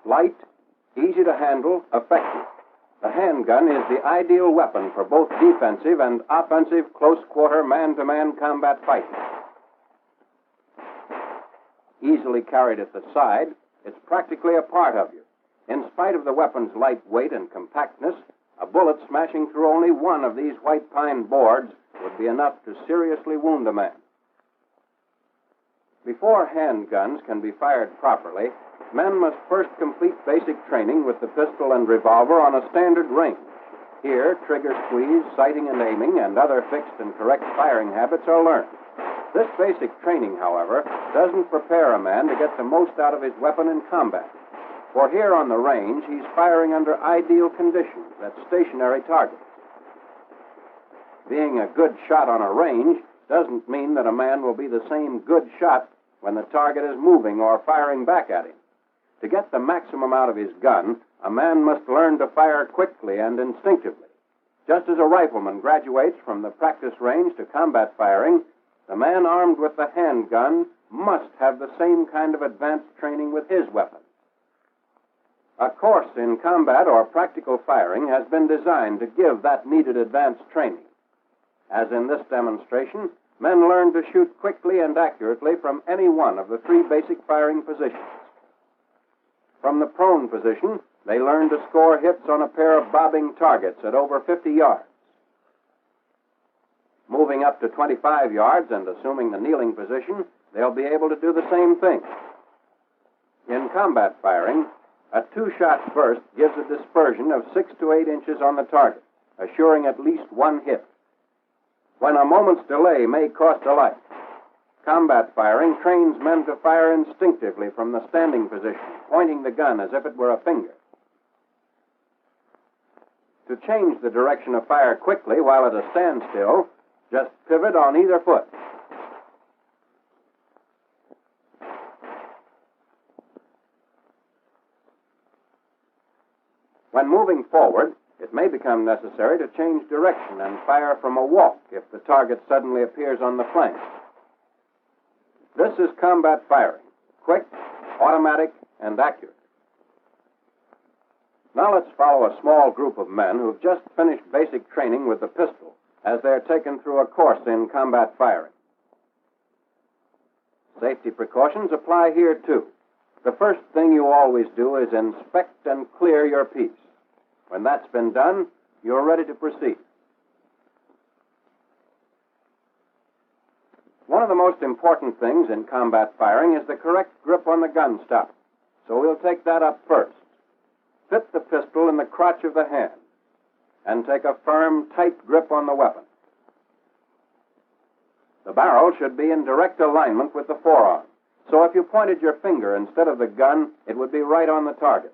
Light, easy to handle, effective. The handgun is the ideal weapon for both defensive and offensive close-quarter man-to-man combat fighting. Easily carried at the side, it's practically a part of you. In spite of the weapon's light weight and compactness, a bullet smashing through only one of these white pine boards would be enough to seriously wound a man. Before handguns can be fired properly, men must first complete basic training with the pistol and revolver on a standard range. Here, trigger squeeze, sighting and aiming, and other fixed and correct firing habits are learned. This basic training, however, doesn't prepare a man to get the most out of his weapon in combat. For here on the range, he's firing under ideal conditions at stationary targets. Being a good shot on a range doesn't mean that a man will be the same good shot when the target is moving or firing back at him. To get the maximum out of his gun, a man must learn to fire quickly and instinctively. Just as a rifleman graduates from the practice range to combat firing, the man armed with the handgun must have the same kind of advanced training with his weapon. A course in combat or practical firing has been designed to give that needed advanced training. As in this demonstration, men learn to shoot quickly and accurately from any one of the three basic firing positions. From the prone position, they learn to score hits on a pair of bobbing targets at over 50 yards. Moving up to 25 yards and assuming the kneeling position, they'll be able to do the same thing. In combat firing, a two-shot burst gives a dispersion of 6 to 8 inches on the target, assuring at least one hit. When a moment's delay may cost a life, combat firing trains men to fire instinctively from the standing position, pointing the gun as if it were a finger. To change the direction of fire quickly while at a standstill, just pivot on either foot. When moving forward, it may become necessary to change direction and fire from a walk if the target suddenly appears on the flank. This is combat firing, quick, automatic, and accurate. Now let's follow a small group of men who've just finished basic training with the pistol as they're taken through a course in combat firing. Safety precautions apply here too. The first thing you always do is inspect and clear your piece. When that's been done, you're ready to proceed. One of the most important things in combat firing is the correct grip on the gun stock. So we'll take that up first. Fit the pistol in the crotch of the hand and take a firm, tight grip on the weapon. The barrel should be in direct alignment with the forearm. So if you pointed your finger instead of the gun, it would be right on the target.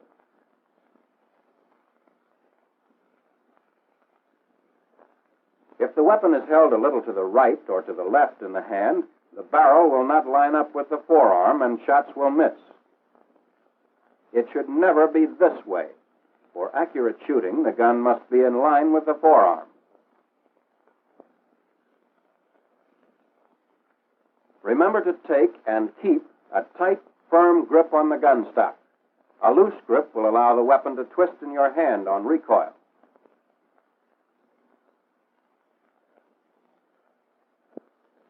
If the weapon is held a little to the right or to the left in the hand, the barrel will not line up with the forearm and shots will miss. It should never be this way. For accurate shooting, the gun must be in line with the forearm. Remember to take and keep a tight, firm grip on the gun stock. A loose grip will allow the weapon to twist in your hand on recoil.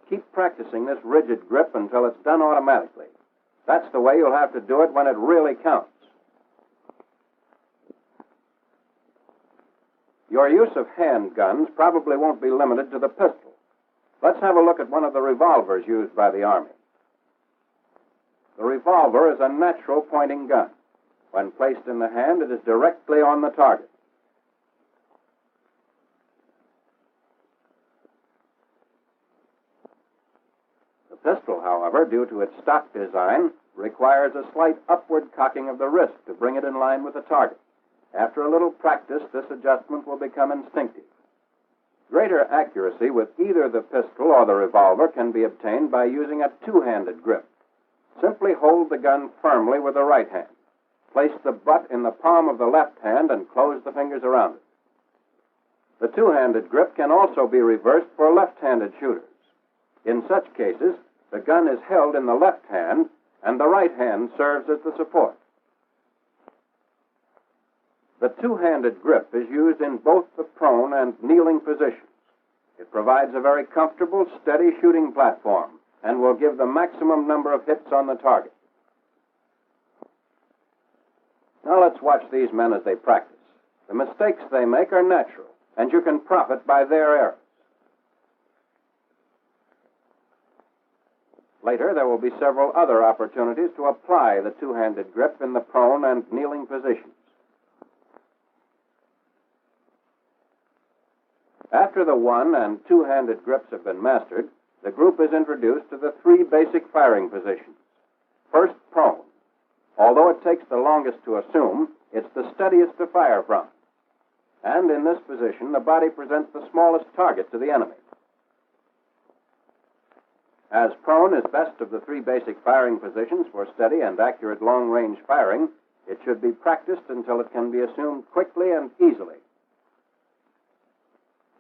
Keep practicing this rigid grip until it's done automatically. That's the way you'll have to do it when it really counts. Your use of handguns probably won't be limited to the pistol. Let's have a look at one of the revolvers used by the Army. The revolver is a natural pointing gun. When placed in the hand, it is directly on the target. The pistol, however, due to its stock design, requires a slight upward cocking of the wrist to bring it in line with the target. After a little practice, this adjustment will become instinctive. Greater accuracy with either the pistol or the revolver can be obtained by using a two-handed grip. Simply hold the gun firmly with the right hand. Place the butt in the palm of the left hand and close the fingers around it. The two-handed grip can also be reversed for left-handed shooters. In such cases, the gun is held in the left hand and the right hand serves as the support. The two-handed grip is used in both the prone and kneeling positions. It provides a very comfortable, steady shooting platform and will give the maximum number of hits on the target. Now let's watch these men as they practice. The mistakes they make are natural, and you can profit by their errors. Later, there will be several other opportunities to apply the two-handed grip in the prone and kneeling positions. After the one- and two-handed grips have been mastered, the group is introduced to the three basic firing positions. First, prone. Although it takes the longest to assume, it's the steadiest to fire from. And in this position, the body presents the smallest target to the enemy. As prone is best of the three basic firing positions for steady and accurate long-range firing, it should be practiced until it can be assumed quickly and easily.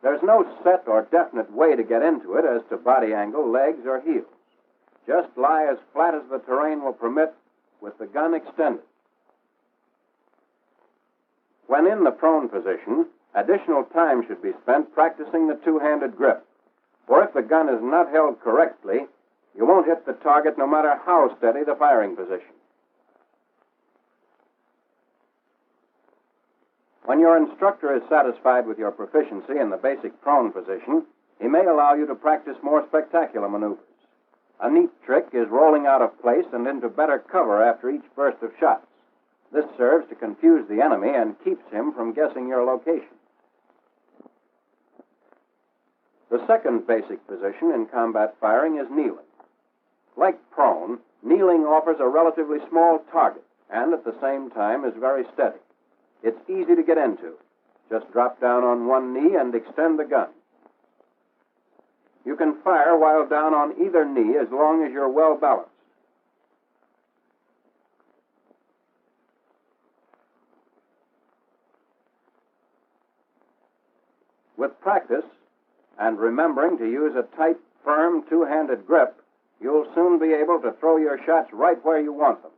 There's no set or definite way to get into it as to body angle, legs, or heels. Just lie as flat as the terrain will permit with the gun extended. When in the prone position, additional time should be spent practicing the two-handed grip. For if the gun is not held correctly, you won't hit the target no matter how steady the firing position. When your instructor is satisfied with your proficiency in the basic prone position, he may allow you to practice more spectacular maneuvers. A neat trick is rolling out of place and into better cover after each burst of shots. This serves to confuse the enemy and keeps him from guessing your location. The second basic position in combat firing is kneeling. Like prone, kneeling offers a relatively small target and at the same time is very steady. It's easy to get into. Just drop down on one knee and extend the gun. You can fire while down on either knee as long as you're well balanced. With practice, and remembering to use a tight, firm, two-handed grip, you'll soon be able to throw your shots right where you want them.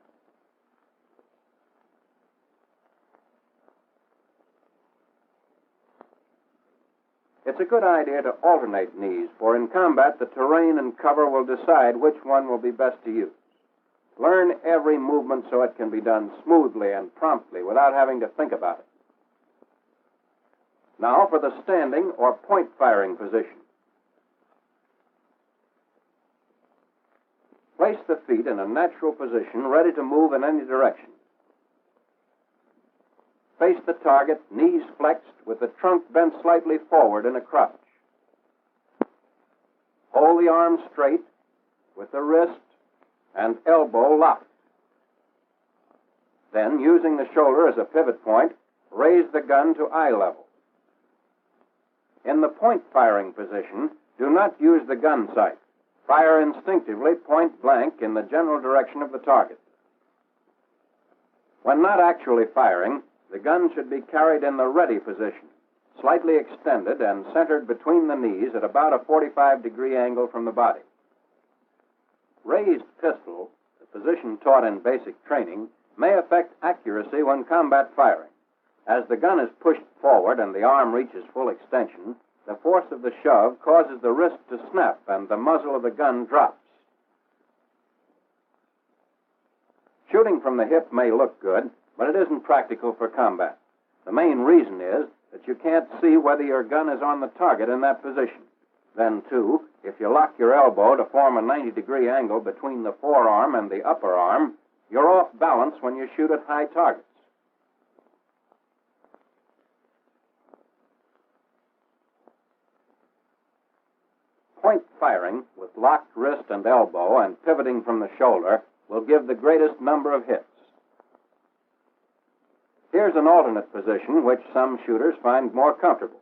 It's a good idea to alternate knees, for in combat, the terrain and cover will decide which one will be best to use. Learn every movement so it can be done smoothly and promptly without having to think about it. Now for the standing or point firing position. Place the feet in a natural position, ready to move in any direction. Face the target, knees flexed, with the trunk bent slightly forward in a crouch. Hold the arm straight, with the wrist and elbow locked. Then, using the shoulder as a pivot point, raise the gun to eye level. In the point firing position, do not use the gun sight. Fire instinctively, point blank, in the general direction of the target. When not actually firing, the gun should be carried in the ready position, slightly extended and centered between the knees at about a 45-degree angle from the body. Raised pistol, the position taught in basic training, may affect accuracy when combat firing. As the gun is pushed forward and the arm reaches full extension, the force of the shove causes the wrist to snap and the muzzle of the gun drops. Shooting from the hip may look good, but it isn't practical for combat. The main reason is that you can't see whether your gun is on the target in that position. Then, too, if you lock your elbow to form a 90-degree angle between the forearm and the upper arm, you're off balance when you shoot at high targets. Point firing with locked wrist and elbow and pivoting from the shoulder will give the greatest number of hits. Here's an alternate position which some shooters find more comfortable.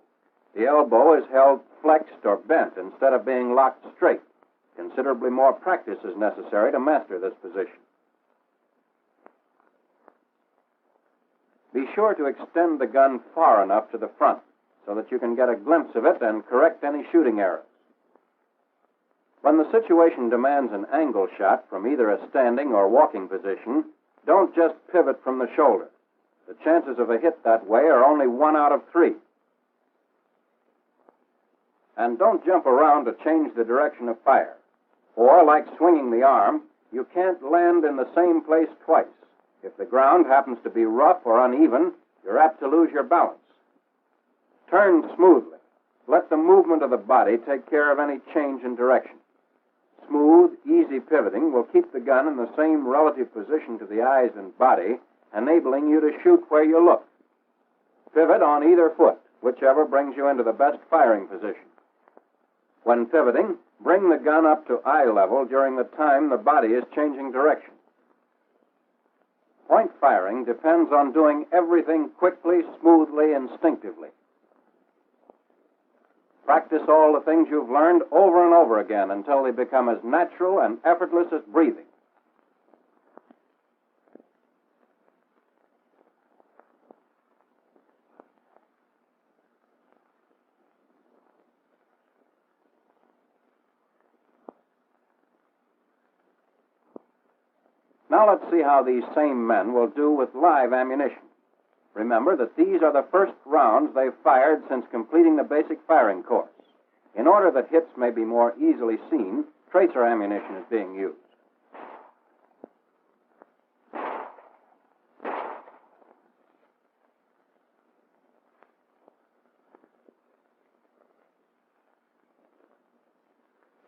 The elbow is held flexed or bent instead of being locked straight. Considerably more practice is necessary to master this position. Be sure to extend the gun far enough to the front so that you can get a glimpse of it and correct any shooting errors. When the situation demands an angle shot from either a standing or walking position, don't just pivot from the shoulder. The chances of a hit that way are only 1 out of 3. And don't jump around to change the direction of fire. Or, like swinging the arm, you can't land in the same place twice. If the ground happens to be rough or uneven, you're apt to lose your balance. Turn smoothly. Let the movement of the body take care of any change in direction. Smooth, easy pivoting will keep the gun in the same relative position to the eyes and body, enabling you to shoot where you look. Pivot on either foot, whichever brings you into the best firing position. When pivoting, bring the gun up to eye level during the time the body is changing direction. Point firing depends on doing everything quickly, smoothly, instinctively. Practice all the things you've learned over and over again until they become as natural and effortless as breathing. Now let's see how these same men will do with live ammunition. Remember that these are the first rounds they've fired since completing the basic firing course. In order that hits may be more easily seen, tracer ammunition is being used.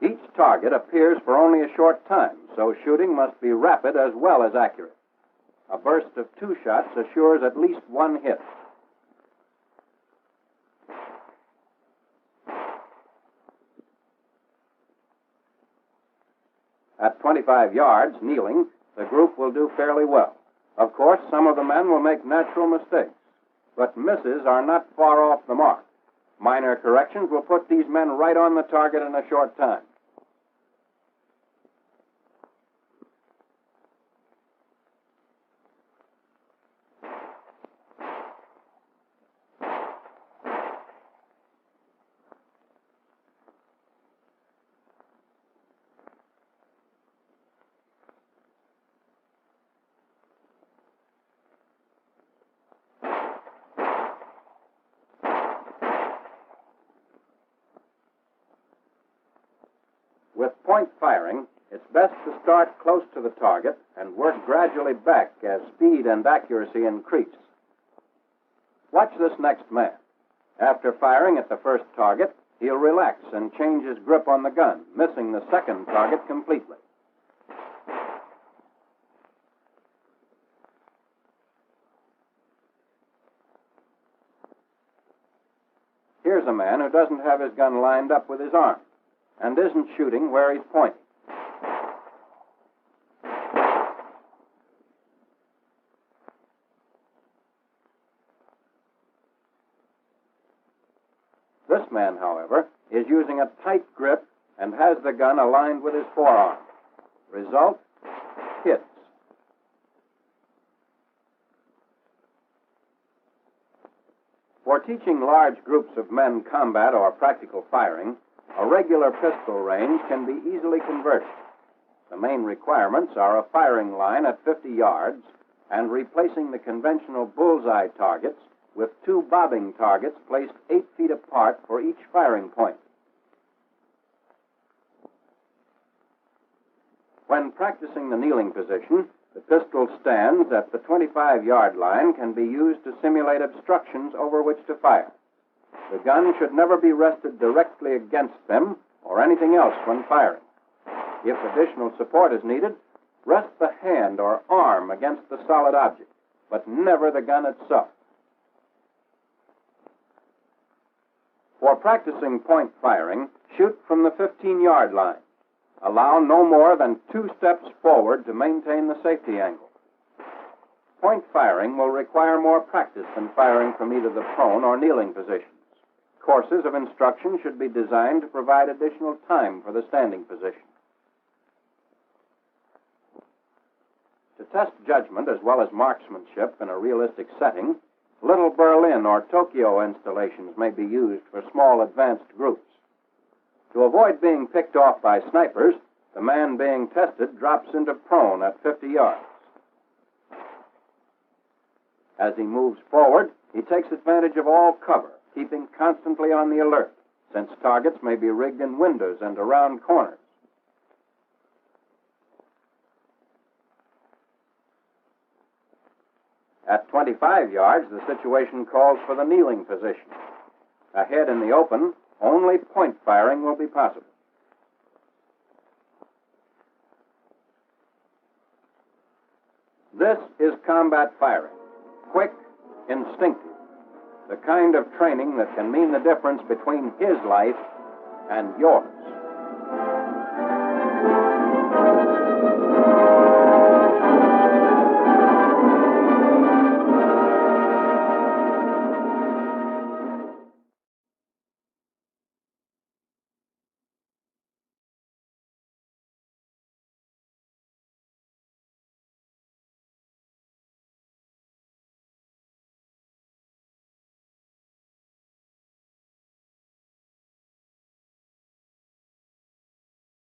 Each target appears for only a short time, so shooting must be rapid as well as accurate. A burst of 2 shots assures at least 1 hit. At 25 yards, kneeling, the group will do fairly well. Of course, some of the men will make natural mistakes, but misses are not far off the mark. Minor corrections will put these men right on the target in a short time. With point firing, it's best to start close to the target and work gradually back as speed and accuracy increase. Watch this next man. After firing at the first target, he'll relax and change his grip on the gun, missing the second target completely. Here's a man who doesn't have his gun lined up with his arm and isn't shooting where he's pointing. This man, however, is using a tight grip and has the gun aligned with his forearm. Result, hits. For teaching large groups of men combat or practical firing, a regular pistol range can be easily converted. The main requirements are a firing line at 50 yards and replacing the conventional bullseye targets with 2 bobbing targets placed 8 feet apart for each firing point. When practicing the kneeling position, the pistol stands at the 25-yard line can be used to simulate obstructions over which to fire. The gun should never be rested directly against them or anything else when firing. If additional support is needed, rest the hand or arm against the solid object, but never the gun itself. For practicing point firing, shoot from the 15-yard line. Allow no more than 2 steps forward to maintain the safety angle. Point firing will require more practice than firing from either the prone or kneeling positions. Courses of instruction should be designed to provide additional time for the standing position. To test judgment as well as marksmanship in a realistic setting, little Berlin or Tokyo installations may be used for small advanced groups. To avoid being picked off by snipers, the man being tested drops into prone at 50 yards. As he moves forward, he takes advantage of all cover, keeping constantly on the alert, since targets may be rigged in windows and around corners. At 25 yards, the situation calls for the kneeling position. Ahead in the open, only point firing will be possible. This is combat firing, quick, instinctive, the kind of training that can mean the difference between his life and yours.